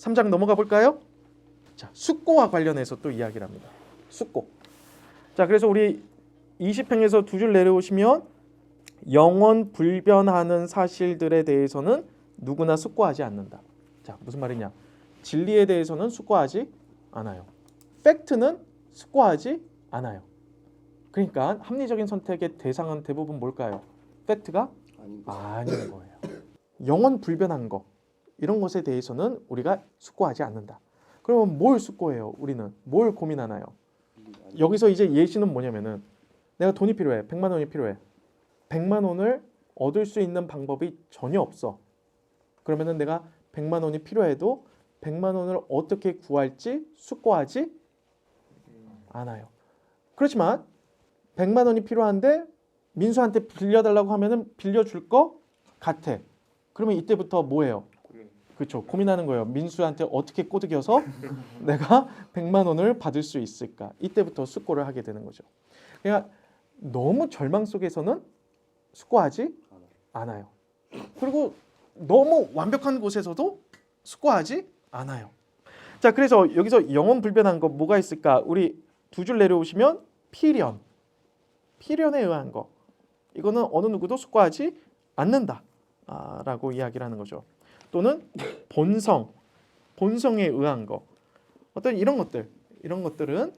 3장 넘어가 볼까요? 자, 숙고와 관련해서 또 이야기를 합니다. 숙고. 자, 그래서 우리 20행에서 두 줄 내려오시면 영원 불변하는 사실들에 대해서는 누구나 숙고하지 않는다. 자, 무슨 말이냐? 진리에 대해서는 숙고하지 않아요. 팩트는 숙고하지 않아요. 그러니까 합리적인 선택의 대상은 대부분 뭘까요? 팩트가 아닌 거예요. 영원 불변한 거 이런 것에 대해서는 우리가 숙고하지 않는다. 그러면 뭘 숙고해요? 우리는 뭘 고민하나요? 여기서 이제 예시는 뭐냐면은 내가 돈이 필요해. 100만 원이 필요해. 100만 원을 얻을 수 있는 방법이 전혀 없어. 그러면은 내가 100만 원이 필요해도 100만 원을 어떻게 구할지 숙고하지 않아요. 그렇지만 100만 원이 필요한데 민수한테 빌려달라고 하면은 빌려줄 거 같아. 그러면 이때부터 뭐예요? 그렇죠. 고민하는 거예요. 민수한테 어떻게 꼬드겨서 내가 100만 원을 받을 수 있을까? 이때부터 숙고를 하게 되는 거죠. 그러니까 너무 절망 속에서는 숙고하지 않아요. 그리고 너무 완벽한 곳에서도 숙고하지 않아요. 자, 그래서 여기서 영원 불변한 거 뭐가 있을까? 우리 두 줄 내려오시면 필연에 의한 거. 이거는 어느 누구도 숙고하지 않는다 라고 이야기를 하는 거죠. 또는 본성에 의한 거. 어떤 이런 것들은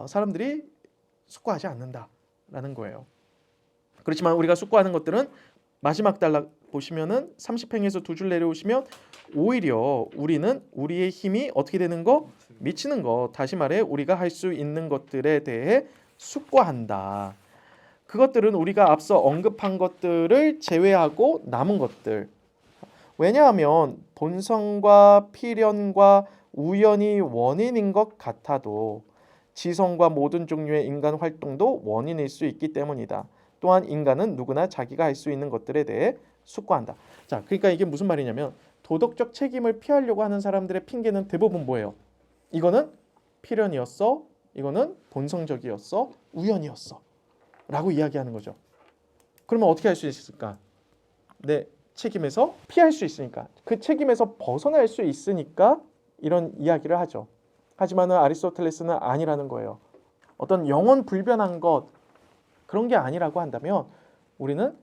사람들이 숙고하지 않는다라는 거예요. 그렇지만 우리가 숙고하는 것들은 마지막 단락 보시면은 30행에서 두 줄 내려오시면 오히려 우리는 우리의 힘이 어떻게 되는 거? 미치는 거. 다시 말해 우리가 할 수 있는 것들에 대해 숙고한다. 그것들은 우리가 앞서 언급한 것들을 제외하고 남은 것들. 왜냐하면 본성과 필연과 우연이 원인인 것 같아도 지성과 모든 종류의 인간 활동도 원인일 수 있기 때문이다. 또한 인간은 누구나 자기가 할 수 있는 것들에 대해 숙고한다. 자, 그러니까 이게 무슨 말이냐면 도덕적 책임을 피하려고 하는 사람들의 핑계는 대부분 뭐예요? 이거는 필연이었어, 이거는 본성적이었어, 우연이었어 라고 이야기하는 거죠. 그러면 어떻게 할 수 있을까? 내 책임에서 피할 수 있으니까, 그 책임에서 벗어날 수 있으니까 이런 이야기를 하죠. 하지만 아리스토텔레스는 아니라는 거예요. 어떤 영원 불변한 것 그런 게 아니라고 한다면 우리는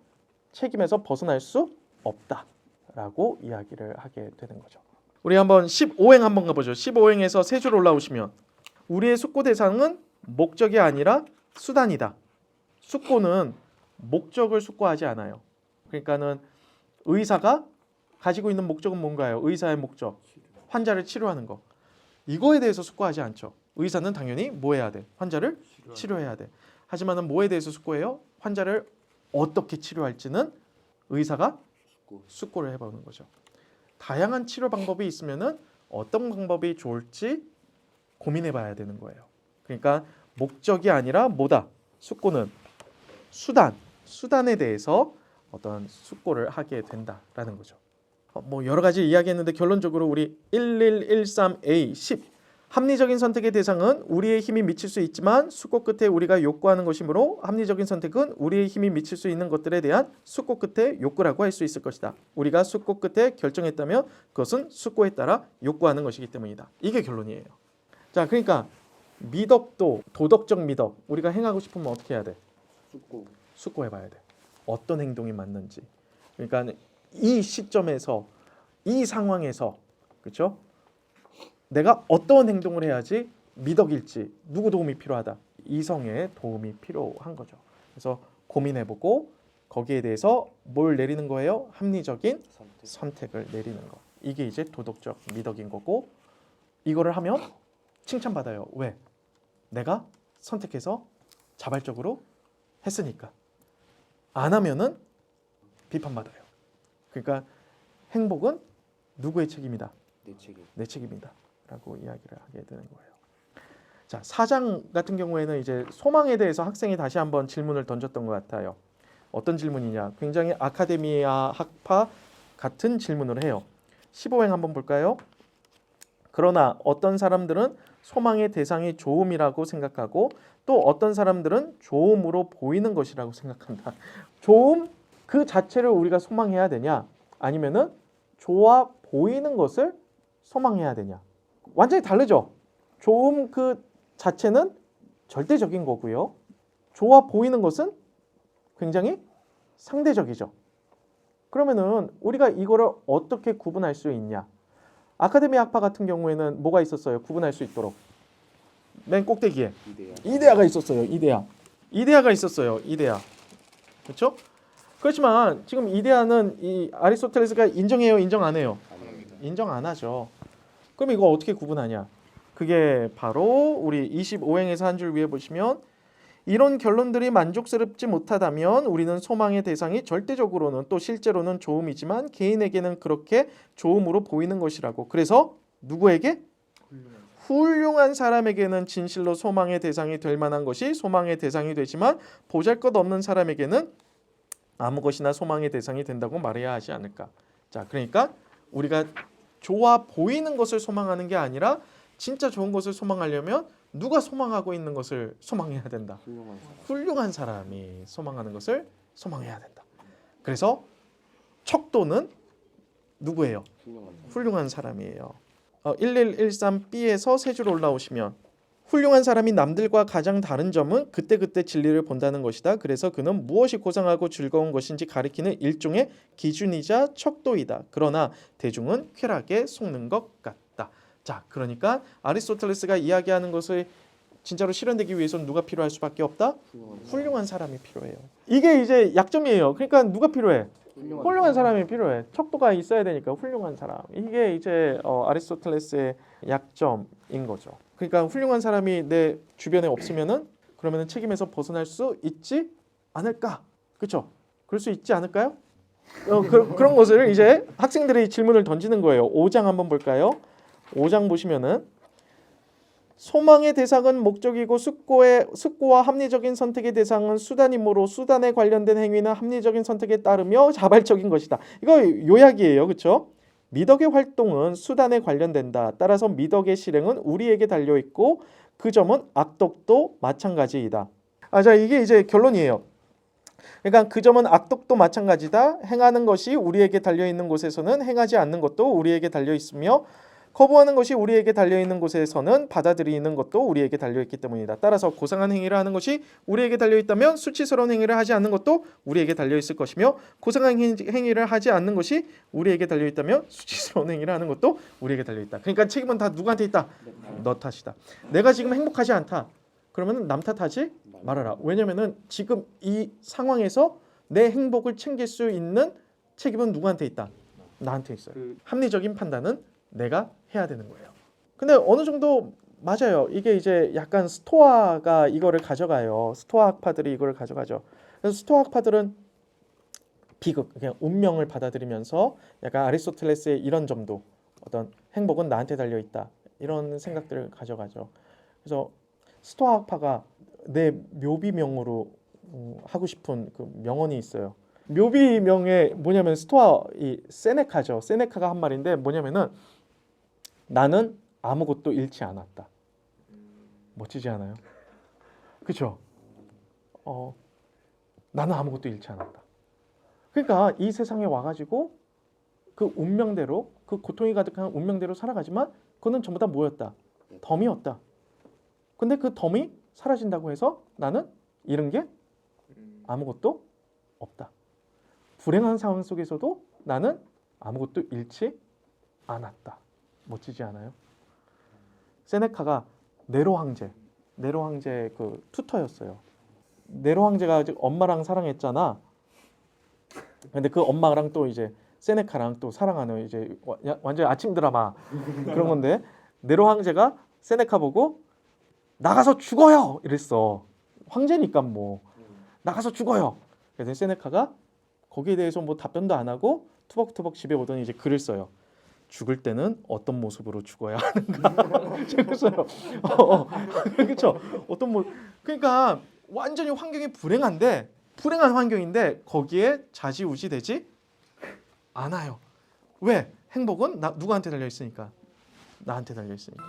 책임에서 벗어날 수 없다라고 이야기를 하게 되는 거죠. 우리 한번 15행 한번 가보죠. 15행에서 세 줄 올라오시면 우리의 숙고 대상은 목적이 아니라 수단이다. 숙고는 목적을 숙고하지 않아요. 그러니까는 의사가 가지고 있는 목적은 뭔가요? 의사의 목적, 환자를 치료하는 거. 이거에 대해서 숙고하지 않죠. 의사는 당연히 뭐 해야 돼? 환자를 치료해야 돼. 하지만은 뭐에 대해서 숙고해요? 환자를 어떻게 치료할지는 의사가 숙고를 해보는 거죠. 다양한 치료 방법이 있으면은 어떤 방법이 좋을지 고민해봐야 되는 거예요. 그러니까 목적이 아니라 뭐다? 숙고는 수단에 대해서 어떤 숙고를 하게 된다라는 거죠. 뭐 여러 가지 이야기했는데 결론적으로 우리 1113A 10 합리적인 선택의 대상은 우리의 힘이 미칠 수 있지만 숙고 끝에 우리가 욕구하는 것이므로 합리적인 선택은 우리의 힘이 미칠 수 있는 것들에 대한 숙고 끝에 욕구라고 할 수 있을 것이다. 우리가 숙고 끝에 결정했다면 그것은 숙고에 따라 욕구하는 것이기 때문이다. 이게 결론이에요. 자, 그러니까 미덕도 도덕적 미덕 우리가 행하고 싶으면 어떻게 해야 돼? 숙고해봐야 돼. 어떤 행동이 맞는지. 그러니까 이 시점에서 이 상황에서 그렇죠? 내가 어떤 행동을 해야지 미덕일지 누구 도움이 필요하다. 이성의 도움이 필요한 거죠. 그래서 고민해보고 거기에 대해서 뭘 내리는 거예요? 합리적인 선택을 내리는 거. 이게 이제 도덕적 미덕인 거고 이거를 하면 칭찬받아요. 왜? 내가 선택해서 자발적으로 했으니까. 안 하면은 비판받아요. 그러니까 행복은 누구의 책임이다? 내 책임이다. 라고 이야기를 하게 되는 거예요. 자, 4장 같은 경우에는 이제 소망에 대해서 학생이 다시 한번 질문을 던졌던 것 같아요. 어떤 질문이냐? 굉장히 아카데미아 학파 같은 질문을 해요. 15행 한번 볼까요? 그러나 어떤 사람들은 소망의 대상이 좋음이라고 생각하고 또 어떤 사람들은 좋음으로 보이는 것이라고 생각한다. 좋음 그 자체를 우리가 소망해야 되냐? 아니면은 좋아 보이는 것을 소망해야 되냐? 완전히 다르죠. 좋음 그 자체는 절대적인 거고요. 좋아 보이는 것은 굉장히 상대적이죠. 그러면은 우리가 이거를 어떻게 구분할 수 있냐? 아카데미 학파 같은 경우에는 뭐가 있었어요? 구분할 수 있도록 맨 꼭대기에 이데아가 있었어요. 이데아가 있었어요. 이데아. 그렇죠? 그렇지만 지금 이데아는 이 아리스토텔레스가 인정해요, 인정 안 해요? 인정 안 하죠. 그럼 이거 어떻게 구분하냐? 그게 바로 우리 25행에서 한 줄 위에 보시면 이런 결론들이 만족스럽지 못하다면 우리는 소망의 대상이 절대적으로는 또 실제로는 좋음이지만 개인에게는 그렇게 좋음으로 보이는 것이라고. 그래서 누구에게? 훌륭한 사람에게는 진실로 소망의 대상이 될 만한 것이 소망의 대상이 되지만 보잘것없는 사람에게는 아무 것이나 소망의 대상이 된다고 말해야 하지 않을까. 자, 그러니까 우리가 좋아 보이는 것을 소망하는 게 아니라 진짜 좋은 것을 소망하려면 누가 소망하고 있는 것을 소망해야 된다. 훌륭한 사람이 소망하는 것을 소망해야 된다. 그래서 척도는 누구예요? 훌륭한 사람이에요. 1113B에서 세 줄 올라오시면 훌륭한 사람이 남들과 가장 다른 점은 그때그때 진리를 본다는 것이다. 그래서 그는 무엇이 고상하고 즐거운 것인지 가리키는 일종의 기준이자 척도이다. 그러나 대중은 쾌락에 속는 것 같다. 자, 그러니까 아리스토텔레스가 이야기하는 것을 진짜로 실현되기 위해서는 누가 필요할 수밖에 없다? 훌륭한 사람이 필요해요. 이게 이제 약점이에요. 그러니까 누가 필요해? 훌륭한 사람이 필요해. 척도가 있어야 되니까 훌륭한 사람. 이게 이제 아리스토텔레스의 약점인 거죠. 그러니까 훌륭한 사람이 내 주변에 없으면은 그러면은 책임에서 벗어날 수 있지 않을까? 그렇죠? 그럴 수 있지 않을까요? 그런 것을 이제 학생들이 질문을 던지는 거예요. 5장 한번 볼까요? 5장 보시면은 소망의 대상은 목적이고 숙고와 합리적인 선택의 대상은 수단이므로 수단에 관련된 행위는 합리적인 선택에 따르며 자발적인 것이다. 이거 요약이에요. 그렇죠? 미덕의 활동은 수단에 관련된다. 따라서 미덕의 실행은 우리에게 달려있고 그 점은 악덕도 마찬가지이다. 자, 이게 이제 결론이에요. 그러니까 그 점은 악덕도 마찬가지다. 행하는 것이 우리에게 달려있는 곳에서는 행하지 않는 것도 우리에게 달려있으며 거부하는 것이 우리에게 달려있는 곳에서는 받아들이는 것도 우리에게 달려있기 때문이다. 따라서 고상한 행위를 하는 것이 우리에게 달려있다면 수치스러운 행위를 하지 않는 것도 우리에게 달려있을 것이며 고상한 행위를 하지 않는 것이 우리에게 달려있다면 수치스러운 행위를 하는 것도 우리에게 달려있다. 그러니까 책임은 다 누구한테 있다? 너 탓이다. 내가 지금 행복하지 않다. 그러면 남 탓하지 말아라. 왜냐면은 지금 이 상황에서 내 행복을 챙길 수 있는 책임은 누구한테 있다? 나한테 있어요. 합리적인 판단은 내가 해야 되는 거예요. 근데 어느 정도 맞아요. 이게 이제 약간 스토아가 이거를 가져가요. 스토아 학파들이 이걸 가져가죠. 그래서 스토아 학파들은 비극, 그냥 운명을 받아들이면서 약간 아리스토텔레스의 이런 점도 어떤 행복은 나한테 달려 있다 이런 생각들을 가져가죠. 그래서 스토아 학파가 내 묘비명으로 하고 싶은 그 명언이 있어요. 묘비명에 뭐냐면 스토아 이 세네카죠. 세네카가 한 말인데 뭐냐면은 나는 아무것도 잃지 않았다. 멋지지 않아요? 그렇죠? 나는 아무것도 잃지 않았다. 그러니까 이 세상에 와가지고 그 운명대로 그 고통이 가득한 운명대로 살아가지만 그거는 전부 다 뭐였다? 덤이었다. 근데 그 덤이 사라진다고 해서 나는 잃은 게 아무것도 없다. 불행한 상황 속에서도 나는 아무것도 잃지 않았다. 멋지지 않아요? 세네카가 네로 황제 그 투터였어요. 네로 황제가 엄마랑 사랑했잖아. 근데 그 엄마랑 또 이제 세네카랑 또 사랑하는 이제 완전 아침 드라마 그런 건데 네로 황제가 세네카 보고 나가서 죽어요 이랬어. 황제니까 뭐 나가서 죽어요. 그래서 세네카가 거기에 대해서 뭐 답변도 안 하고 투벅투벅 집에 오더니 이제 글을 써요. 죽을 때는 어떤 모습으로 죽어야 하는가? 그랬어요. 그렇죠. 그러니까 완전히 환경이 불행한데 불행한 환경인데 거기에 좌지우지되지 않아요. 왜? 행복은 누구한테 달려 있으니까? 나한테 달려 있으니까.